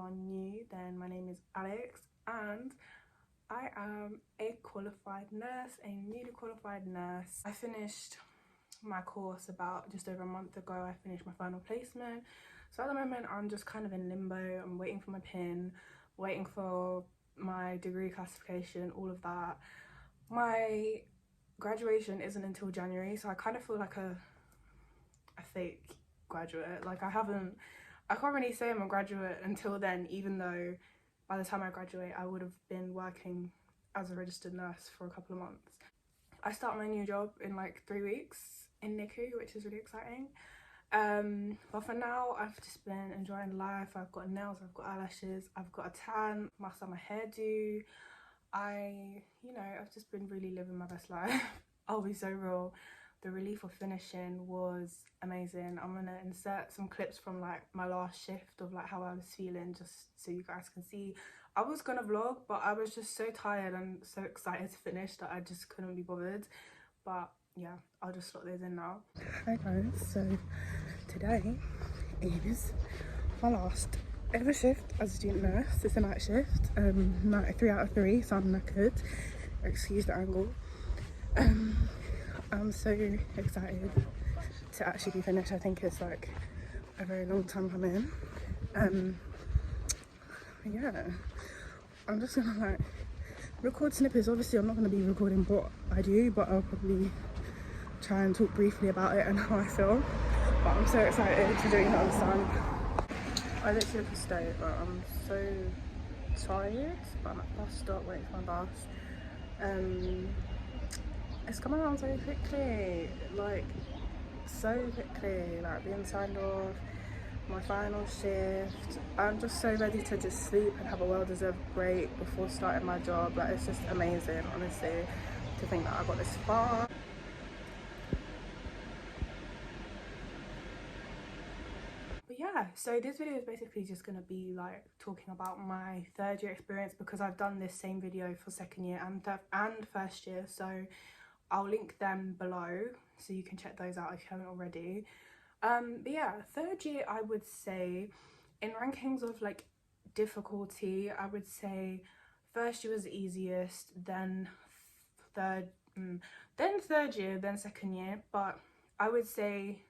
are new, then my name is Alex and I am a qualified nurse, a newly qualified nurse. I finished my course about just over a month ago. I finished my final placement. So at the moment I'm just kind of in limbo. I'm waiting for my PIN, waiting for my degree classification, all of that. My graduation isn't until January, so I kind of feel like a fake graduate. Like I can't really say I'm a graduate until then, even though by the time I graduate I would have been working as a registered nurse for a couple of months. I start my new job in like 3 weeks in NICU, which is really exciting. But for now I've just been enjoying life. I've got nails, I've got eyelashes, I've got a tan, I've done my hairdo. I've just been really living my best life. I'll be so real, the relief of finishing was amazing. I'm gonna insert some clips from like my last shift of like how I was feeling, just so you guys can see. I was gonna vlog, but I was just so tired and so excited to finish that I just couldn't be bothered. But yeah, I'll just slot those in now. Hi guys, so today is my last ever shift as a student nurse. It's a night shift, 3 out of 3, so I'm knackered. Excuse the angle. I'm so excited to actually be finished. I think it's like a very long time coming. Yeah, I'm just gonna like record snippets. Obviously I'm not gonna be recording what I do, but I'll probably try and talk briefly about it and how I feel. But I'm so excited to do it, you understand. I literally have to stay, but I'm so tired. But I'm at bus stop waiting for my bus. It's coming around so quickly, like so quickly, like being signed off, my final shift. I'm just so ready to just sleep and have a well-deserved break before starting my job. Like it's just amazing, honestly, to think that I got this far. But yeah, so this video is basically just going to be like talking about my third year experience, because I've done this same video for second year and first year, so I'll link them below so you can check those out if you haven't already. But yeah, third year, I would say in rankings of like difficulty, I would say first year was the easiest, then third year, then second year. But I would say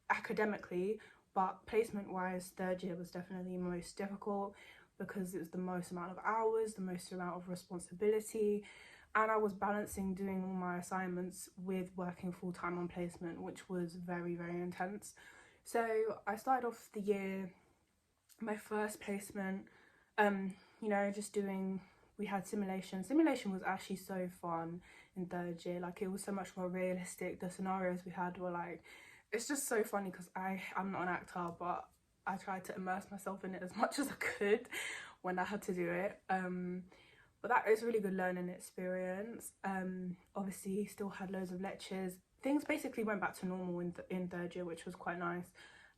academically, but placement wise, third year was definitely most difficult, because it was the most amount of hours, the most amount of responsibility, and I was balancing doing all my assignments with working full-time on placement, which was very, very intense. So I started off the year, my first placement, just doing, we had simulation. Simulation was actually so fun in third year. Like it was so much more realistic. The scenarios we had were like, it's just so funny, because I'm not an actor, but I tried to immerse myself in it as much as I could when I had to do it. But that is a really good learning experience. Obviously still had loads of lectures. Things basically went back to normal in third year, which was quite nice,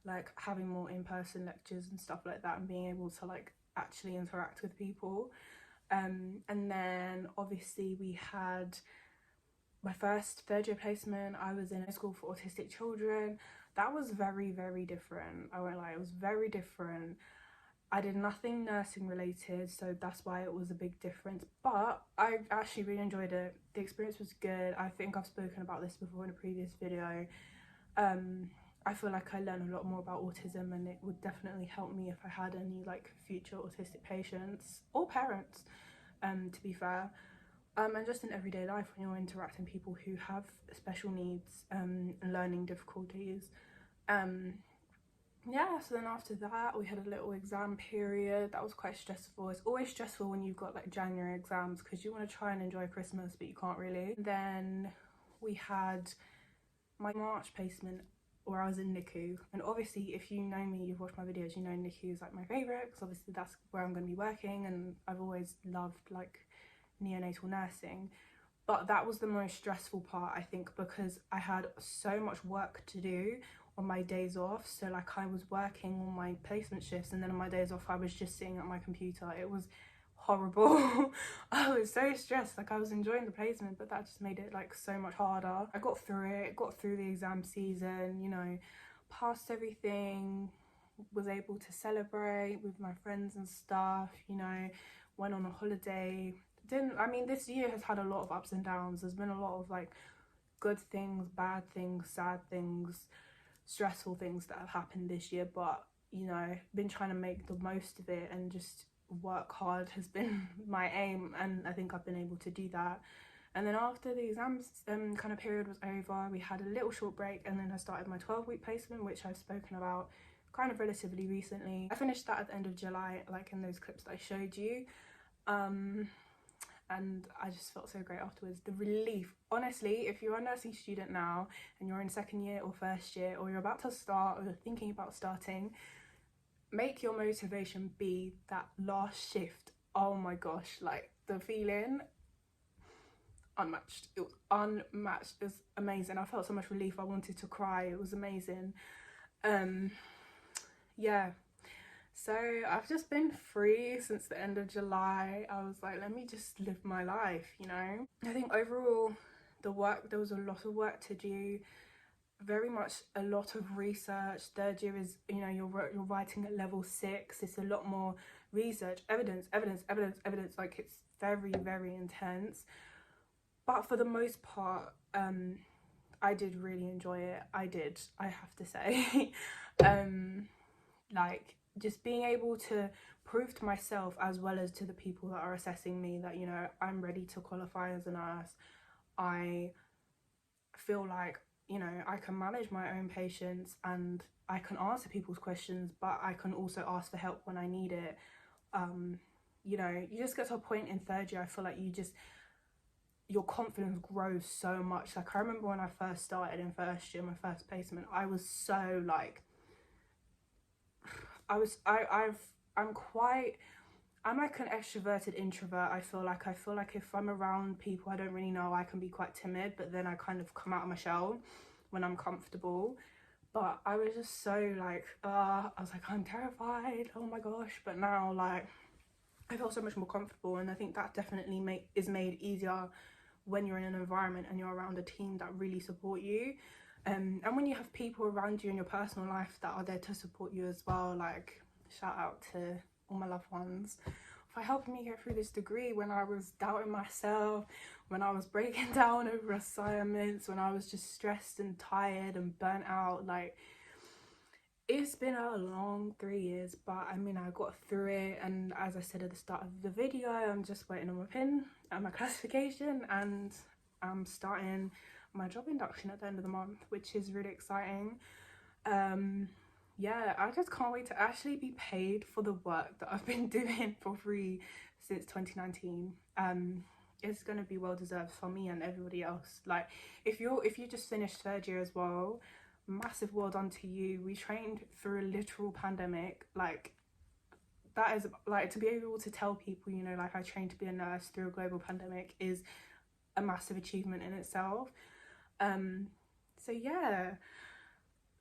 like having more in-person lectures and stuff like that, and being able to like actually interact with people. And then obviously we had my first third year placement. I was in a school for autistic children. That was very, very different. I won't lie, it was very different. I did nothing nursing related, so that's why it was a big difference, but I actually really enjoyed it. The experience was good. I think I've spoken about this before in a previous video. I feel like I learned a lot more about autism, and it would definitely help me if I had any like future autistic patients or parents, to be fair. And just in everyday life, when you're interacting with people who have special needs and learning difficulties. Yeah, so then after that we had a little exam period. That was quite stressful. It's always stressful when you've got like January exams, because you want to try and enjoy Christmas but you can't really. Then we had my March placement where I was in NICU, and obviously if you know me, you've watched my videos, you know NICU is like my favourite, because obviously that's where I'm going to be working, and I've always loved like neonatal nursing. But that was the most stressful part, I think, because I had so much work to do on my days off. So like I was working on my placement shifts, and then on my days off I was just sitting at my computer. It was horrible. I was so stressed. Like I was enjoying the placement, but that just made it like so much harder. I got through it, got through the exam season, you know, passed everything, was able to celebrate with my friends and stuff, you know, went on a holiday. This year has had a lot of ups and downs. There's been a lot of like good things, bad things, sad things, stressful things that have happened this year, but you know, been trying to make the most of it and just work hard has been my aim, and I think I've been able to do that. And then after the exams kind of period was over, we had a little short break, and then I started my 12-week placement, which I've spoken about kind of relatively recently. I finished that at the end of July, like in those clips that I showed you. And I just felt so great afterwards. The relief, honestly, if you're a nursing student now and you're in second year or first year, or you're about to start or you're thinking about starting, make your motivation be that last shift. Oh my gosh, like the feeling, unmatched. It was unmatched. It was amazing. I felt so much relief. I wanted to cry. It was amazing. Yeah. So I've just been free since the end of July. I was like, let me just live my life, you know. I think overall there was a lot of work to do, very much a lot of research. Third year is, you know, you're writing at level 6. It's a lot more research, evidence, like it's very, very intense. But for the most part, I did really enjoy it. I have to say. Like just being able to prove to myself as well as to the people that are assessing me that, you know, I'm ready to qualify as a nurse. I feel like, you know, I can manage my own patients and I can answer people's questions, but I can also ask for help when I need it. You know, you just get to a point in third year, I feel like your confidence grows so much. Like I remember when I first started in first year, my first placement, I was so like, I'm like an extroverted introvert. I feel like if I'm around people I don't really know, I can be quite timid, but then I kind of come out of my shell when I'm comfortable. But I was just so like, I was like, I'm terrified, oh my gosh. But now like I feel so much more comfortable, and I think that definitely is made easier when you're in an environment and you're around a team that really support you. And when you have people around you in your personal life that are there to support you as well. Like shout out to all my loved ones for helping me get through this degree when I was doubting myself, when I was breaking down over assignments, when I was just stressed and tired and burnt out. Like it's been a long 3 years, but I mean I got through it, and as I said at the start of the video, I'm just waiting on my pin and my classification, and I'm starting my job induction at the end of the month, which is really exciting. Yeah, I just can't wait to actually be paid for the work that I've been doing for free since 2019. It's gonna be well deserved for me and everybody else. Like if you just finished third year as well, massive well done to you. We trained through a literal pandemic. Like that is like, to be able to tell people, you know, like I trained to be a nurse through a global pandemic is a massive achievement in itself. So yeah,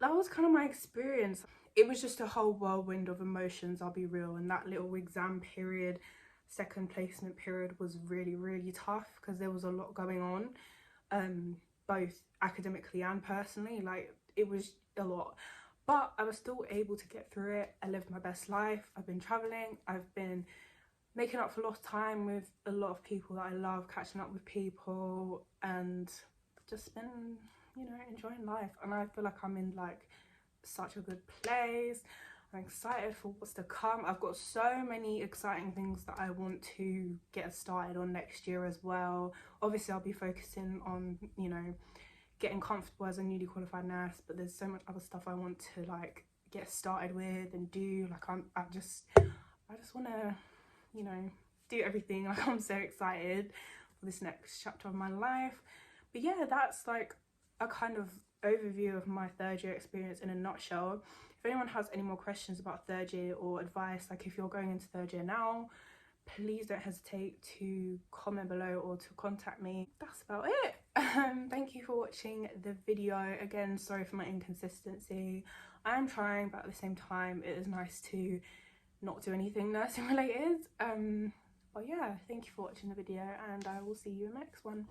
that was kind of my experience. It was just a whole whirlwind of emotions, I'll be real, and that little exam period, second placement period, was really, really tough because there was a lot going on, both academically and personally. Like it was a lot, but I was still able to get through it. I lived my best life. I've been traveling, I've been making up for lost time with a lot of people that I love, catching up with people, and just been, you know, enjoying life. And I feel like I'm in like such a good place. I'm excited for what's to come. I've got so many exciting things that I want to get started on next year as well. Obviously I'll be focusing on, you know, getting comfortable as a newly qualified nurse, but there's so much other stuff I want to like get started with and do. Like I just want to, you know, do everything. Like I'm so excited for this next chapter of my life. But yeah, that's like a kind of overview of my third year experience in a nutshell. If anyone has any more questions about third year or advice, like if you're going into third year now, please don't hesitate to comment below or to contact me. That's about it. Thank you for watching the video. Again, sorry for my inconsistency. I'm trying, but at the same time it is nice to not do anything nursing related. But yeah, thank you for watching the video, and I will see you in the next one.